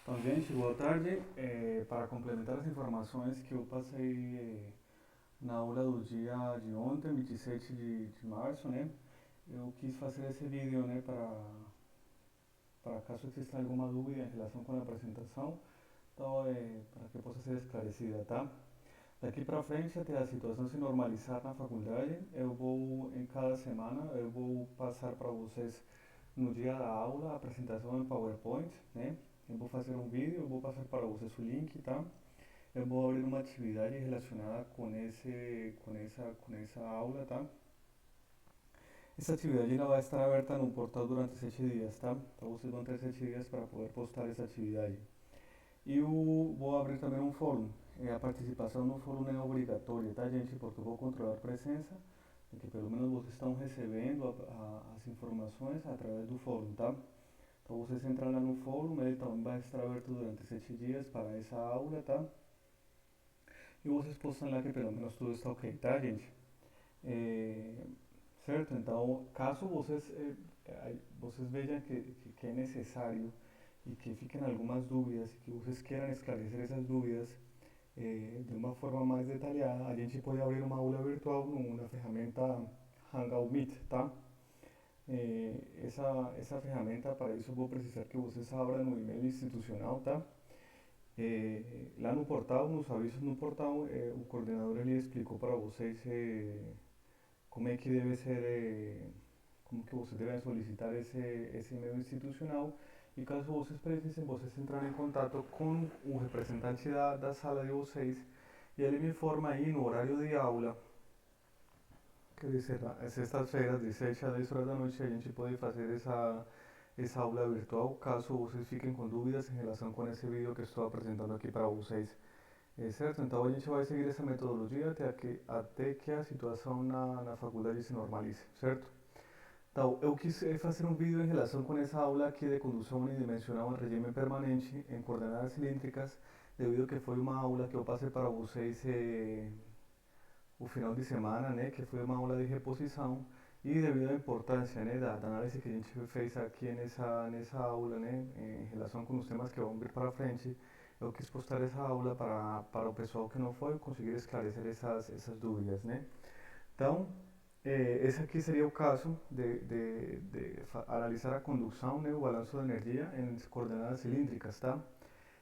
Então, gente, boa tarde. Para complementar as informações que eu passei na aula do dia de ontem, 27 de março, né? Eu quis fazer esse vídeo, né, para caso exista alguma dúvida em relação com a apresentação, então, para que possa ser esclarecida, tá? Daqui para frente, até a situação se normalizar na faculdade, eu vou, em cada semana, eu vou passar para vocês no dia da aula a apresentação em PowerPoint, né? Eu vou fazer um vídeo, eu vou passar para vocês o link, tá? Eu vou abrir uma atividade relacionada com essa aula, tá? Essa atividade ainda vai estar aberta no portal durante 7 dias, tá? Então vocês vão ter 7 dias para poder postar essa atividade. E eu vou abrir também um fórum. A participação no fórum é obrigatória, tá, gente? Porque eu vou controlar a presença, de que pelo menos vocês estão recebendo as informações através do fórum, tá? Então vocês entram lá no fórum, ele também vai estar aberto durante 7 dias para essa aula, tá? E vocês postam lá que pelo menos tudo está ok, tá, gente? É, certo? Então, caso vocês vejam que é necessário e que fiquem algumas dúvidas e que vocês queiram esclarecer essas dúvidas de uma forma mais detalhada, a gente pode abrir uma aula virtual na ferramenta Hangout Meet, tá? Essa ferramenta, para isso eu vou precisar que vocês abram no e-mail institucional, tá? Lá no portal, nos avisos no portal, o coordenador ele explicou para vocês como é que deve ser, como que vocês devem solicitar esse e-mail institucional e caso vocês precisem, vocês entrarem em contato com o representante da sala de vocês e ele me informa aí no horário de aula, que dizer, sextas-feiras de 7 a 10 horas da noite a gente pode fazer essa aula virtual caso vocês fiquem com dúvidas em relação com esse vídeo que estou apresentando aqui para vocês. Certo? Então a gente vai seguir essa metodologia até que a situação na faculdade se normalize, certo? Então, eu quis fazer um vídeo em relação com essa aula aqui de condução unidimensional em regime permanente em coordenadas cilíndricas, devido que foi uma aula que eu passei para vocês o final de semana, né, que foi uma aula de reposição, e devido à importância, né, da análise que a gente fez aqui nessa aula, né, em relação com os temas que vão vir para frente, eu quis postar essa aula para o pessoal que não foi conseguir esclarecer essas dúvidas, né. Então, esse aqui seria o caso de analisar a condução, né, o balanço de energia em coordenadas cilíndricas, tá?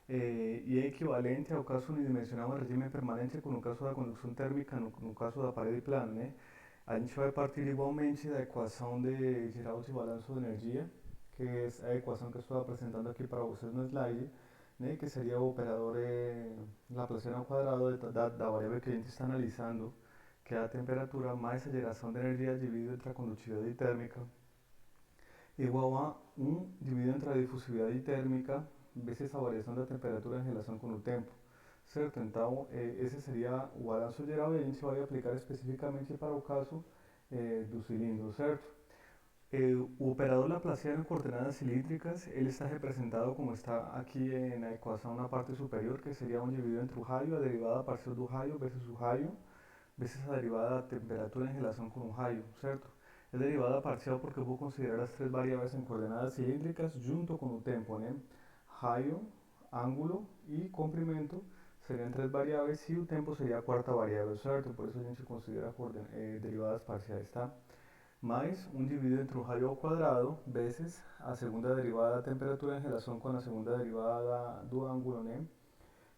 E é equivalente ao caso unidimensional em regime permanente com o caso da condução térmica no caso da parede plana, né? A gente vai partir igualmente da equação de geral de balanço de energia, que é a equação que estou apresentando aqui para vocês no slide, né? Que seria o operador Laplaciano ao quadrado da variável que a gente está analisando, que é a temperatura mais a geração de energia dividido entre a condutividade térmica, igual a 1 dividido entre a difusividade térmica vezes a variação da temperatura em relação com o tempo, certo? Então, esse seria o balanço geral e a gente vai aplicar especificamente para o caso do cilindro, certo? O operador laplaciano em coordenadas cilíndricas, ele está representado como está aqui na equação na parte superior, que seria 1 dividido entre o raio, a derivada parcial do raio vezes o raio, vezes a derivada da temperatura em relação com o raio, certo? É derivada parcial porque eu vou considerar as três variáveis em coordenadas cilíndricas junto com o tempo, né? Raio, ângulo e comprimento seriam três variáveis e o tempo seria a quarta variável, certo? Por isso a gente considera derivadas parciais, tá? Mais 1 dividido entre o raio ao quadrado vezes a segunda derivada da temperatura em relação com a segunda derivada do ângulo, né?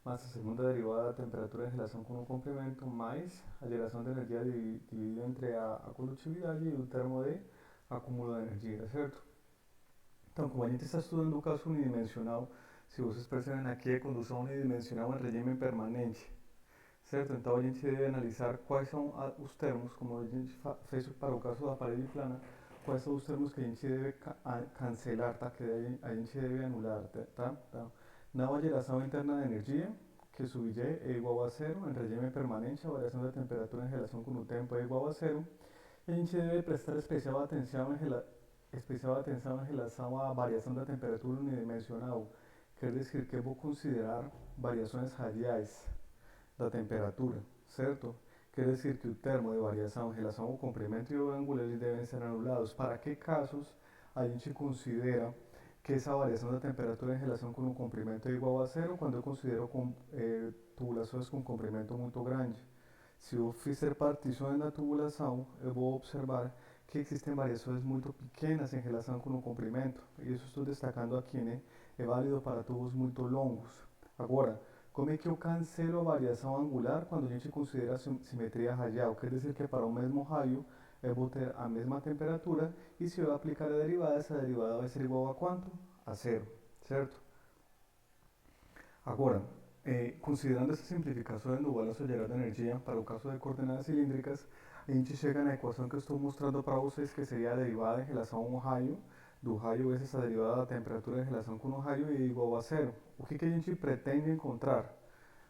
Mais a segunda derivada da temperatura em relação com o comprimento, mais a geração de energia dividida entre a condutividade e o termo de acúmulo de energia, certo? Então, como a gente está estudando o caso unidimensional, se vocês percebem aqui é condução unidimensional em regime permanente, certo? Então a gente deve analisar quais são os termos, como a gente fez para o caso da parede plana, quais são os termos que a gente deve cancelar, tá? Que a gente deve anular, tá? Então, nova geração interna de energia, que sub G é igual a zero, em regime permanente a variação da temperatura em relação com o tempo é igual a zero, e a gente deve prestar especial atenção em relação à variação da temperatura unidimensional, quer dizer que eu vou considerar variações radiais da temperatura, certo? Quer dizer que o termo de variação em relação ao comprimento e ao ângulo eles devem ser anulados. Para que casos a gente considera que esa variação da temperatura em relação com o comprimento é igual a zero quando eu considero tubulações com comprimento muito grande. Se eu fizer partições na tubulação, eu vou observar que existem variações muito pequenas em relação com o comprimento, e isso estou destacando aqui, né? É válido para tubos muito longos. Agora, como é que eu cancelo a variação angular quando a gente considera simetria radial? Quer dizer que para o mesmo raio eu vou ter a mesma temperatura e se eu aplicar a derivada, essa derivada vai ser igual a quanto? A zero, certo? Agora, considerando essas simplificações do balanço geral de energia para o caso de coordenadas cilíndricas, a gente chega na equação que eu estou mostrando para vocês, que seria a derivada em relação a um raio, do raio vezes a derivada da temperatura em relação com o raio é igual a zero. O que a gente pretende encontrar?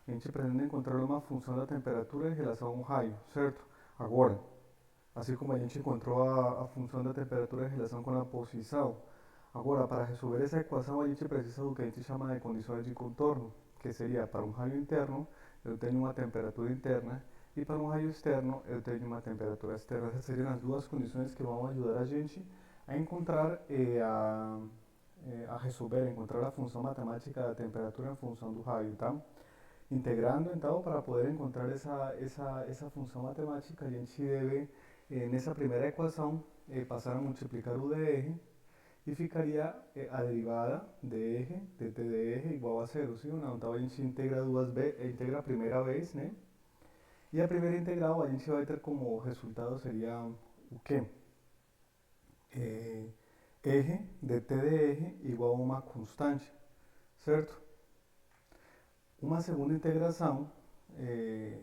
A gente pretende encontrar uma função da temperatura em relação a um raio, certo? Agora, assim como a gente encontrou a função da temperatura em relação com a posição. Agora, para resolver essa equação, a gente precisa do que a gente chama de condições de contorno, que seria para um raio interno, eu tenho uma temperatura interna, e para um raio externo, eu tenho uma temperatura externa. Essas seriam as duas condições que vão ajudar a gente a encontrar, a resolver, encontrar a função matemática da temperatura em função do raio, tá? Integrando, então, para poder encontrar essa função matemática, a gente deve, nessa primeira equação, passar a multiplicar o dr e ficaria a derivada dr, dt dr igual a zero, sim ou não? Então a gente integra duas vezes, integra a primeira vez, né? E a primeira integral a gente vai ter como resultado seria o quê? Eh, r dt dr igual a uma constante, certo? Uma segunda integração, eh,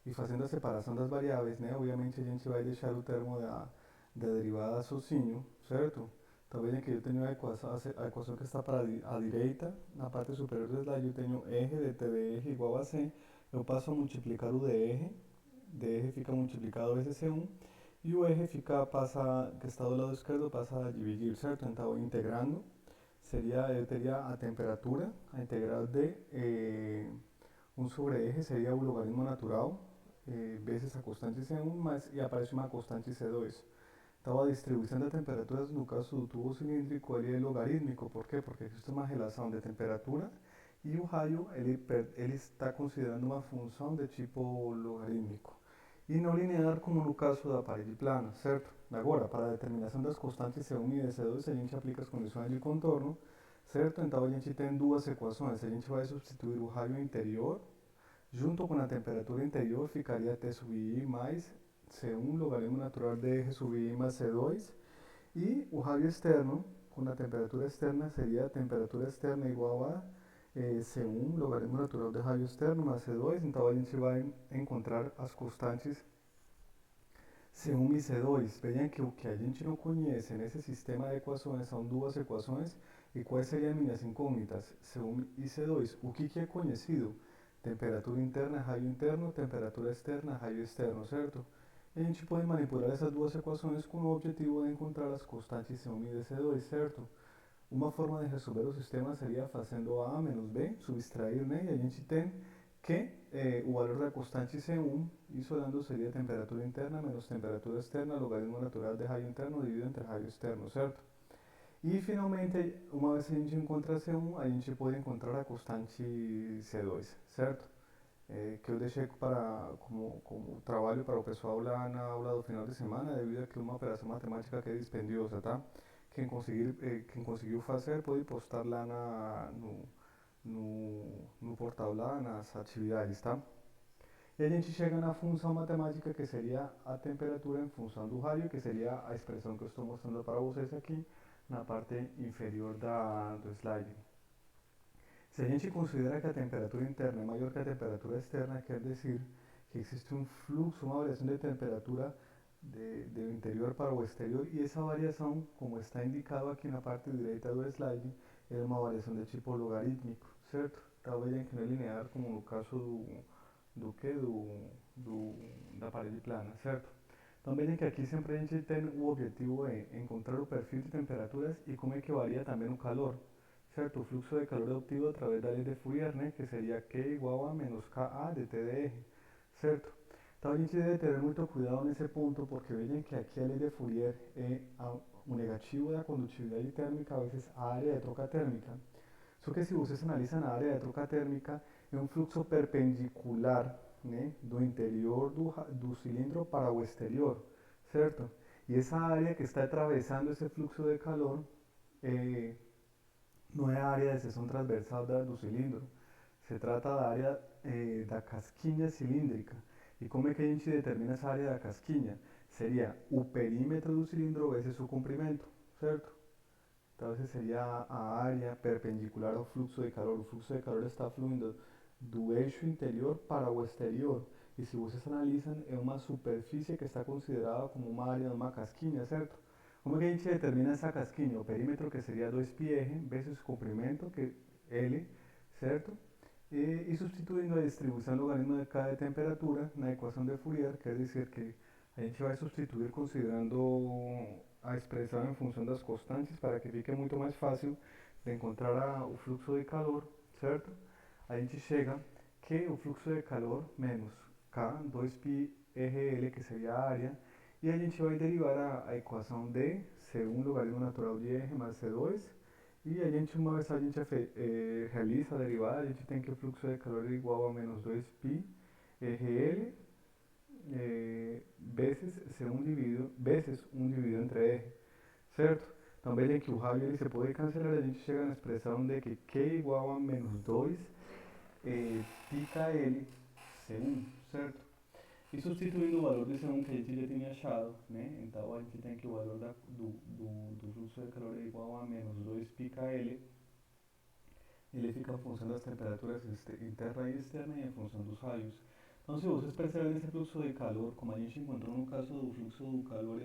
e fazendo a separação das variáveis, né? Obviamente a gente vai deixar o termo da derivada sozinho, certo? Então vejam que eu tenho a equação que está para a direita, na parte superior do slide eu tenho r de t de r igual a c, eu passo a multiplicar o dr fica multiplicado vezes c1, e o r fica, passa, que está do lado esquerdo, passa a dividir, certo? Então integrando, seria, eu teria a temperatura, a integral de 1 sobre r seria o logaritmo natural, vezes a constante C1, mas, e aparece uma constante C2. Então a distribuição de temperaturas no caso do tubo cilíndrico ele é logarítmico. Por quê? Porque existe uma relação de temperatura e o raio ele está considerando uma função de tipo logarítmico. E não linear como no caso da parede plana, certo? Agora, para a determinação das constantes C1 e C2, a gente aplica as condições de contorno, certo? Então a gente tem duas equações. A gente vai substituir o raio interior junto com a temperatura interior, ficaria T sub I mais C1 logaritmo natural de R sub I mais C2. E o raio externo, com a temperatura externa, seria a temperatura externa igual a C1 logaritmo natural de raio externo mais C2. Então a gente vai encontrar as constantes C1 e C2. Vejam que o que a gente não conhece nesse sistema de equações são duas equações. E quais seriam minhas incógnitas? C1 e C2. O que é conhecido? Temperatura interna, raio interno, temperatura externa, raio externo, certo? E a gente pode manipular essas duas equações com o objetivo de encontrar as constantes C1 e C2, certo? Uma forma de resolver o sistema seria fazendo A menos B, subtrair, né? E a gente tem que o valor da constante C1, isso dando seria temperatura interna menos temperatura externa, logaritmo natural de raio interno dividido entre raio externo, certo? E finalmente, uma vez que a gente encontra C1, a gente pode encontrar a constante C2, certo? Que eu deixei como trabalho para o pessoal lá na aula do final de semana, devido a que é uma operação matemática que é dispendiosa, tá? Quem conseguiu fazer pode postar lá no portal lá, nas atividades, tá? E a gente chega na função matemática que seria a temperatura em função do raio, que seria a expressão que eu estou mostrando para vocês aqui na parte inferior do slide. Se a gente considera que a temperatura interna é maior que a temperatura externa, quer dizer que existe um fluxo, uma variação de temperatura do interior para o exterior, e essa variação, como está indicado aqui na parte direita do slide, é uma variação de tipo logarítmico, certo? Talvez que não é linear, como no caso da parede plana, certo? Então vejam que aqui sempre a gente tem o objetivo de encontrar o perfil de temperaturas e como é que varia também o calor, certo? O fluxo de calor é obtido através da lei de Fourier, né? Que seria Q igual a menos KA de T de R, certo? Então a gente deve ter muito cuidado nesse ponto porque vejam que aqui a lei de Fourier é o negativo da condutividade térmica vezes a área de troca térmica. Só que se vocês analisam a área de troca térmica, é um fluxo perpendicular, né, do interior do cilindro para o exterior, certo? E essa área que está atravessando esse fluxo de calor eh, não é a área de seção transversal do cilindro, se trata da área da casquinha cilíndrica. E como é que a gente determina essa área da casquinha? Seria o perímetro do cilindro vezes o comprimento, certo? Então, essa seria a área perpendicular ao fluxo de calor. O fluxo de calor está fluindo do eixo interior para o exterior. E se vocês analisam, é uma superfície que está considerada como uma área de uma casquinha, certo? Como é que a gente determina essa casquinha? O perímetro, que seria 2πr, vezes o comprimento, que é L, certo? E substituindo a distribuição logarítmica de temperatura na equação de Fourier, quer dizer que a gente vai substituir considerando a expressão em função das constantes para que fique muito mais fácil de encontrar o fluxo de calor, certo? A gente chega que o fluxo de calor menos K, 2π RL, que seria a área, e a gente vai derivar a equação de C1 logaritmo natural de R mais C2, e a gente, uma vez a gente realiza a derivada, a gente tem que o fluxo de calor é igual a menos 2π RL vezes C1 dividido, vezes 1 dividido entre R, certo? Então vejam que o raio ele se pode cancelar, a gente chega na expressão de que Q é igual a menos 2 πkL C1, certo? E substituindo o valor de C1 que a gente já tinha achado, né? Então a gente tem que o valor do fluxo de calor é igual a menos 2 πkL. Ele fica em função das temperaturas interna e externa e em função dos raios. Então, se vocês percebem esse fluxo de calor, como a gente encontrou no caso do fluxo do calor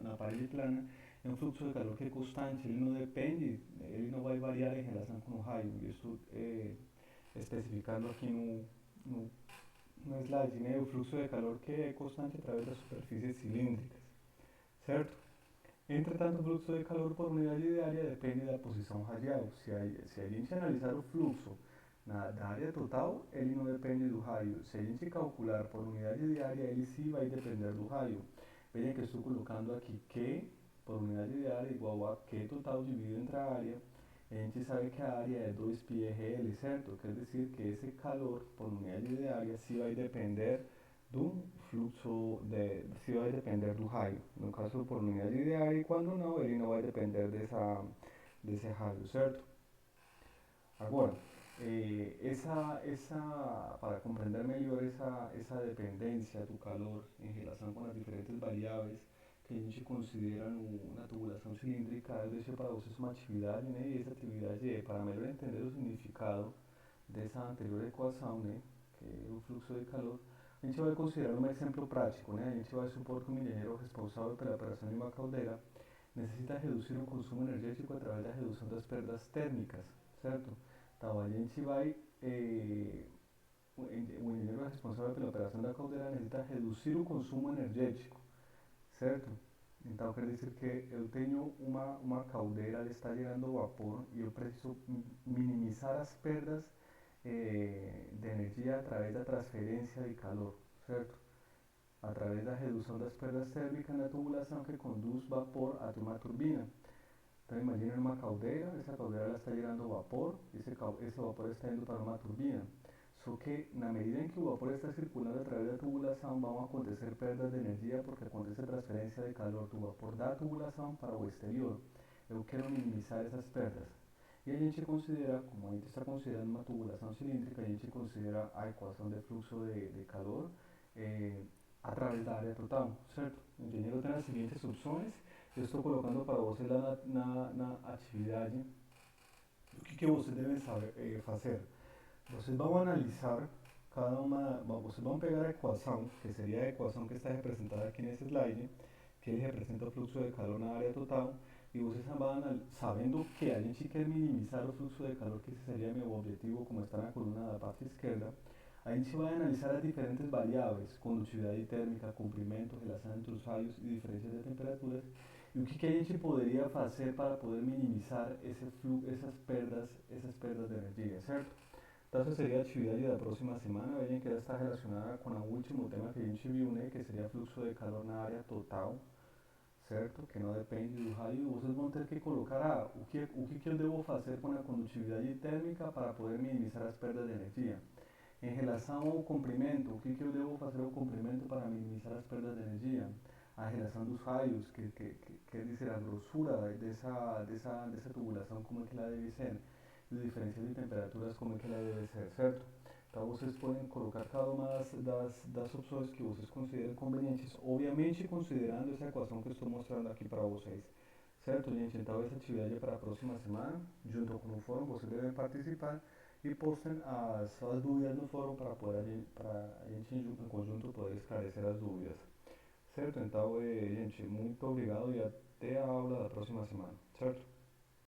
na parede plana, é um fluxo de calor que é constante, ele não depende, ele não vai variar em relação com o raio. Isso é especificado aqui no slide, né? O fluxo de calor que é constante através das superfícies cilíndricas, certo? Entretanto, o fluxo de calor por unidade de área depende da posição radial. Se a gente analisar o fluxo da área total, ele não depende do raio. Se a gente calcular por unidade de área, ele sim vai depender do raio. Vejam que estou colocando aqui Q por unidade de área igual a Q total dividido entre a área. A gente sabe que a área é 2πrl, certo? Quer dizer que esse calor por unidade de área sim vai depender do fluxo, se vai depender do raio. No caso, por unidade de área, e quando não, ele não vai depender desse raio, certo? Agora, para compreender melhor essa dependência do calor em relação com as diferentes variáveis que a gente considera na tubulação cilíndrica, eu deixo para vocês uma atividade, né? E essa atividade é para melhor entender o significado dessa anterior equação, né? Que é o fluxo de calor. A gente vai considerar um exemplo prático, né? A gente vai supor que um engenheiro responsável pela operação de uma caldeira necessita reduzir o consumo energético através da redução das perdas térmicas, certo? Então, a gente vai, o engenheiro responsável pela operação da caldeira necessita reduzir o consumo energético, certo? Então, quer dizer que eu tenho uma caldeira, ela está gerando vapor e eu preciso minimizar as perdas de energia através da transferência de calor, certo? Através da redução das perdas térmicas na tubulação que conduz vapor até uma turbina. Então imagina uma caldeira, essa caldeira ela está gerando vapor, esse vapor está indo para uma turbina. Só que na medida em que o vapor está circulando através da tubulação, vão acontecer perdas de energia porque acontece transferência de calor do vapor da tubulação para o exterior. Eu quero minimizar essas perdas. E a gente considera, como a gente está considerando uma tubulação cilíndrica, a gente considera a equação de fluxo de calor através da área total, certo? O engenheiro tem as seguintes opções. Eu estou colocando para você lá na atividade o que vocês devem fazer. Vocês vão analisar vocês vão pegar a equação, que seria a equação que está representada aqui nesse slide, que ele representa o fluxo de calor na área total, e vocês vão sabendo que a gente quer minimizar o fluxo de calor, que esse seria meu objetivo, como está na coluna da parte esquerda. A gente vai analisar as diferentes variáveis, condutividade térmica, comprimento, relação entre os raios e diferenças de temperaturas, e o que a gente poderia fazer para poder minimizar essas perdas de energia, certo? Então essa seria a atividade da próxima semana. Vejam que ela está relacionada com o último tema que a gente viu, né? Que seria fluxo de calor na área total, certo? Que não depende do raio, e vocês vão ter que colocar o que eu devo fazer com a condutividade térmica para poder minimizar as perdas de energia. Em relação ao comprimento, o que eu devo fazer ao comprimento para minimizar as perdas de energia? A relação dos raios, quer dizer, a grossura dessa tubulação, como é que ela deve ser, e o diferencial de temperaturas, como é que ela deve ser, certo? Então vocês podem colocar cada uma das opções que vocês considerem convenientes, obviamente considerando essa equação que estou mostrando aqui para vocês. Certo, gente? Então essa atividade é para a próxima semana, junto com o fórum, vocês devem participar e postem as dúvidas no fórum para a gente em conjunto poder esclarecer as dúvidas. Certo? Então, gente, muito obrigado e até a aula da próxima semana. Certo?